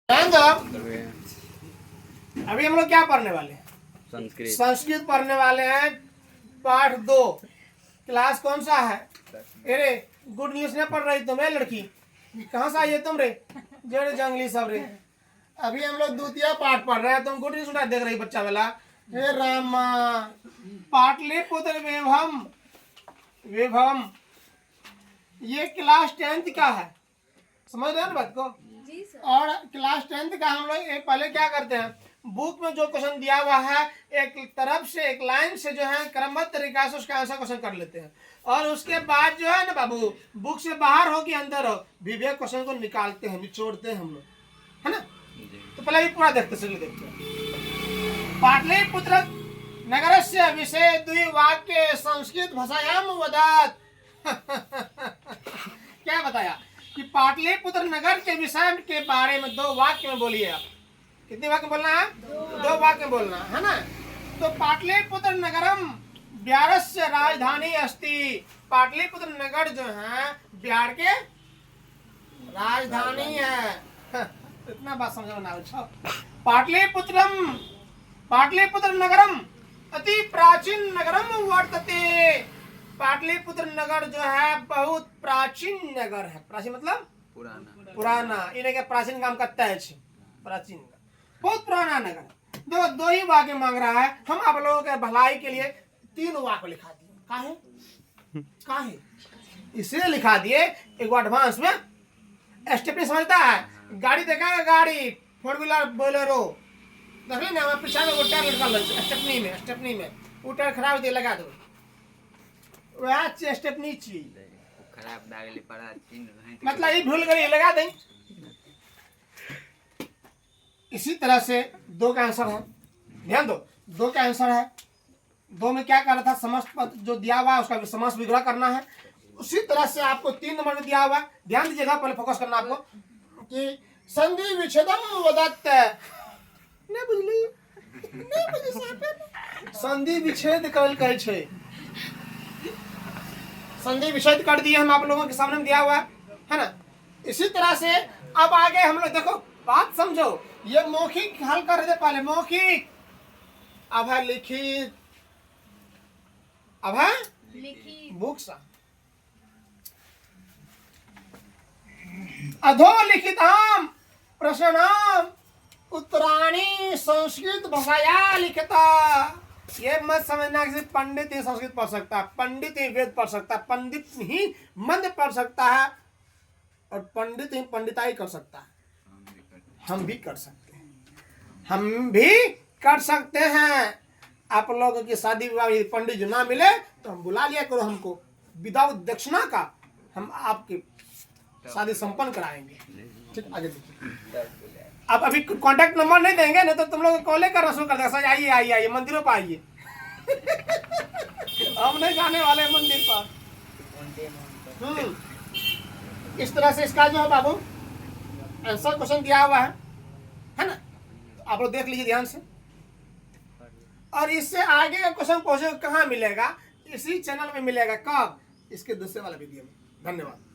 अभी हम लोग क्या पढ़ने वाले हैं? संस्कृत पढ़ने वाले हैं। पाठ 2। क्लास कौन सा है? अरे गुड न्यूज नहीं पढ़ रही तुम लड़की? कहाँ से आई है तुम रे? जेड़े जंगली सब रे। अभी हम लोग द्वितीय पाठ पढ़ रहे हैं, तुम गुड न्यूज सुना देख रही बच्चा वाला। हे रामा, पाटलिपुत्र वैभवम वैभवम, ये क्लास 10th का है। समझ रहे हो ना बात को? और क्लास 10th का हम लोग पहले क्या करते हैं, बुक में जो क्वेश्चन दिया हुआ है एक तरफ से एक लाइन से जो है क्रमबद्ध तरीका से उसका आंसर क्वेश्चन कर लेते हैं, और उसके बाद जो है ना बाबू, बुक से बाहर हो कि अंदर हो, विवेक क्वेश्चन को निकालते हैं, निचोड़ते हैं हम लोग, है ना? तो पहले भी पूरा देखते हैं। पाटलिपुत्र नगरस्य विषय द्विवाक्य संस्कृत भाषायाम वदात। क्या बताया कि पाटलिपुत्र नगर के विषय के बारे में 2 वाक्य में बोलिए। आप कितने वाक्य बोलना है? 2 वाक्य बोलना है ना? तो पाटलिपुत्र नगरम बिहारस्य राजधानी अस्ति। पाटलिपुत्र नगर जो है बिहार के राजधानी है। इतना बात समझ में ना। पाटलिपुत्र नगरम अति प्राचीन नगरम वर्तते। पाटलिपुत्र नगर जो है बहुत प्राचीन नगर है। प्राचीन मतलब पुराना। इन्हें क्या प्राचीन काम करता है? प्राचीन, बहुत पुराना नगर। दो ही वाक्य मांग रहा है। हम आप लोगों के भलाई के लिए 3 वाक्य लिखा दिए। काहे? इसलिए लिखा दिए, एक एडवांस में स्टेपनी समझता है। गाड़ी देखा, गाड़ी 4 व्हीलर बोलेरो देख लेना, हमारे पीछे में वो टायर लटका लो स्टेपनी में वो टायर खराब दे लगा दो, वह स्टेपनी चाहिए। खराब दागले पड़ा मतलब ये भूल गई लगा दें। इसी तरह से 2 का आंसर है, ध्यान दो। 2 का आंसर है। 2 में क्या कर रहा था? समस्त पद जो दिया हुआ है उसका भी समस्त विग्रह करना है। उसी तरह से आपको 3 नंबर में दिया हुआ है, ध्यान दीजिएगा, पहले फोकस करना आपको कि संधि विच्छेदम वदत्त। नहीं बुझली? संधि विच्छेद कल कहे छे। संधि विच्छेद कर दिए हम आप लोगों के सामने में दिया हुआ है ना? इसी तरह से अब आगे हम लोग देखो, बात समझो। ये मौखिक हल कर रहे थे पहले, मौखिक, अब है लिखित, अब है बुक्स। अधोलिखिताम प्रश्नाम उत्तराणी संस्कृत भाषाया लिखिता। ये मत समझना कि पंडित ही संस्कृत पढ़ सकता है, पंडित ही वेद पढ़ सकता है, पंडित ही मंत्र पढ़ सकता है, और पंडित ही पंडिताई कर सकता है। हम भी कर सकते हैं, हम भी कर सकते हैं। आप लोगों की शादी विवाह यदि पंडित जो ना मिले तो हम बुला लिया करो हमको, विदाउट दक्षिणा का हम आपकी शादी संपन्न कराएंगे। ठीक, आगे देखिए। अब अभी कांटेक्ट नंबर नहीं देंगे, नहीं तो तुम लोग कॉल करना शुरू कर देगा। आइए आइए आइए मंदिरों पर आइए। हम नहीं जाने वाले मंदिर पर। इस तरह से इसका जो है बाबू आंसर क्वेश्चन दिया हुआ है ना? तो आप लोग देख लीजिए ध्यान से। और इससे आगे का क्वेश्चन पहुंचे कहाँ मिलेगा? इसी चैनल में मिलेगा। कब? इसके दूसरे वाले वीडियो में। धन्यवाद।